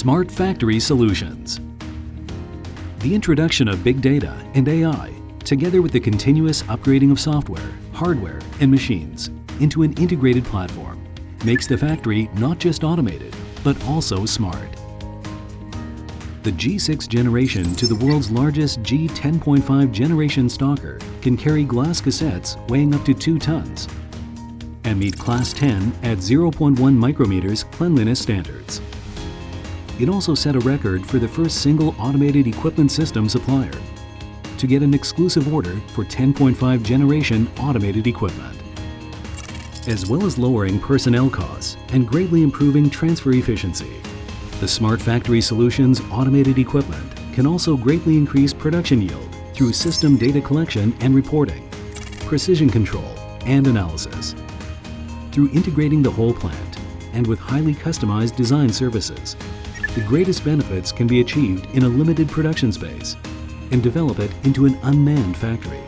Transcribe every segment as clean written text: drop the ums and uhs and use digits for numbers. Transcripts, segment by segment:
Smart Factory Solutions. The introduction of big data and AI, together with the continuous upgrading of software, hardware, and machines into an integrated platform, makes the factory not just automated, but also smart. The G6 generation to the world's largest G10.5 generation stalker can carry glass cassettes weighing up to 2 tons and meet Class 10 at 0.1 micrometers cleanliness standards. It also set a record for the first single automated equipment system supplier to get an exclusive order for 10.5 generation automated equipment. As well as lowering personnel costs and greatly improving transfer efficiency, the Smart Factory Solutions automated equipment can also greatly increase production yield through system data collection and reporting, precision control, and analysis. Through integrating the whole plant and with highly customized design services, the greatest benefits can be achieved in a limited production space and develop it into an unmanned factory.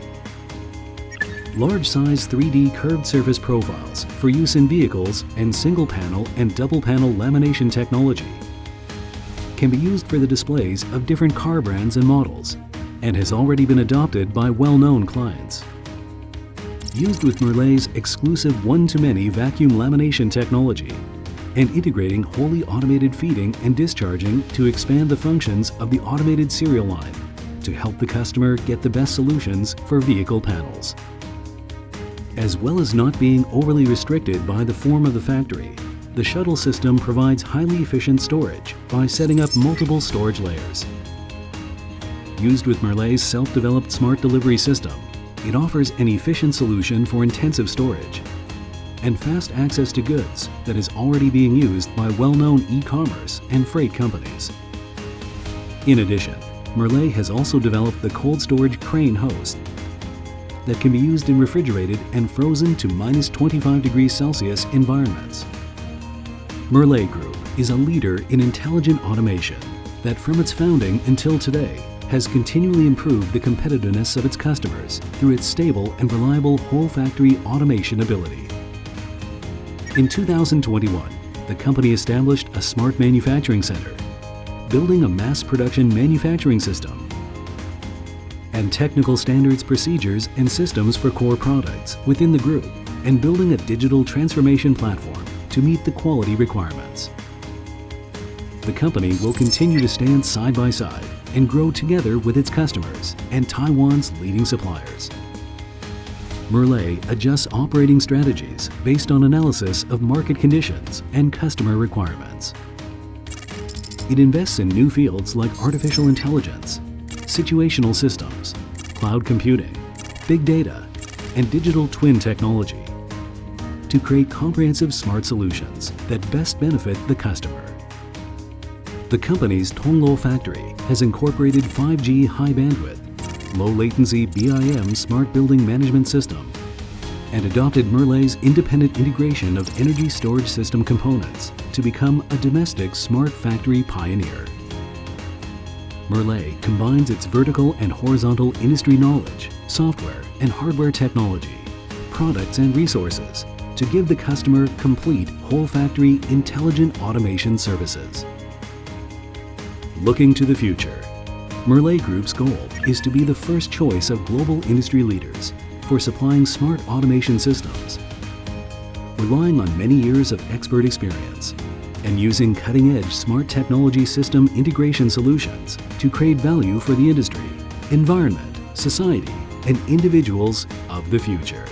Large-size 3D curved surface profiles for use in vehicles and single-panel and double-panel lamination technology can be used for the displays of different car brands and models and has already been adopted by well-known clients. Used with Mirle's exclusive one-to-many vacuum lamination technology and integrating wholly automated feeding and discharging to expand the functions of the automated serial line to help the customer get the best solutions for vehicle panels. As well as not being overly restricted by the form of the factory, the shuttle system provides highly efficient storage by setting up multiple storage layers. Used with Mirle's self-developed smart delivery system, it offers an efficient solution for intensive storage and fast access to goods that is already being used by well-known e-commerce and freight companies. In addition, Mirle has also developed the cold storage crane host that can be used in refrigerated and frozen to -25 degrees Celsius environments. Mirle Group is a leader in intelligent automation that from its founding until today has continually improved the competitiveness of its customers through its stable and reliable whole factory automation ability. In 2021, the company established a smart manufacturing center, building a mass production manufacturing system, and technical standards, procedures, and systems for core products within the group, and building a digital transformation platform to meet the quality requirements. The company will continue to stand side by side and grow together with its customers and Taiwan's leading suppliers. Mirle adjusts operating strategies based on analysis of market conditions and customer requirements. It invests in new fields like artificial intelligence, situational systems, cloud computing, big data, and digital twin technology to create comprehensive smart solutions that best benefit the customer. The company's Tongluo factory has incorporated 5G high bandwidth, low latency BIM smart building management system and adopted Mirle's independent integration of energy storage system components to become a domestic smart factory pioneer. Mirle combines its vertical and horizontal industry knowledge, software and hardware technology, products and resources to give the customer complete whole factory intelligent automation services. Looking to the future, Mirle Group's goal is to be the first choice of global industry leaders for supplying smart automation systems, relying on many years of expert experience and using cutting-edge smart technology system integration solutions to create value for the industry, environment, society, and individuals of the future.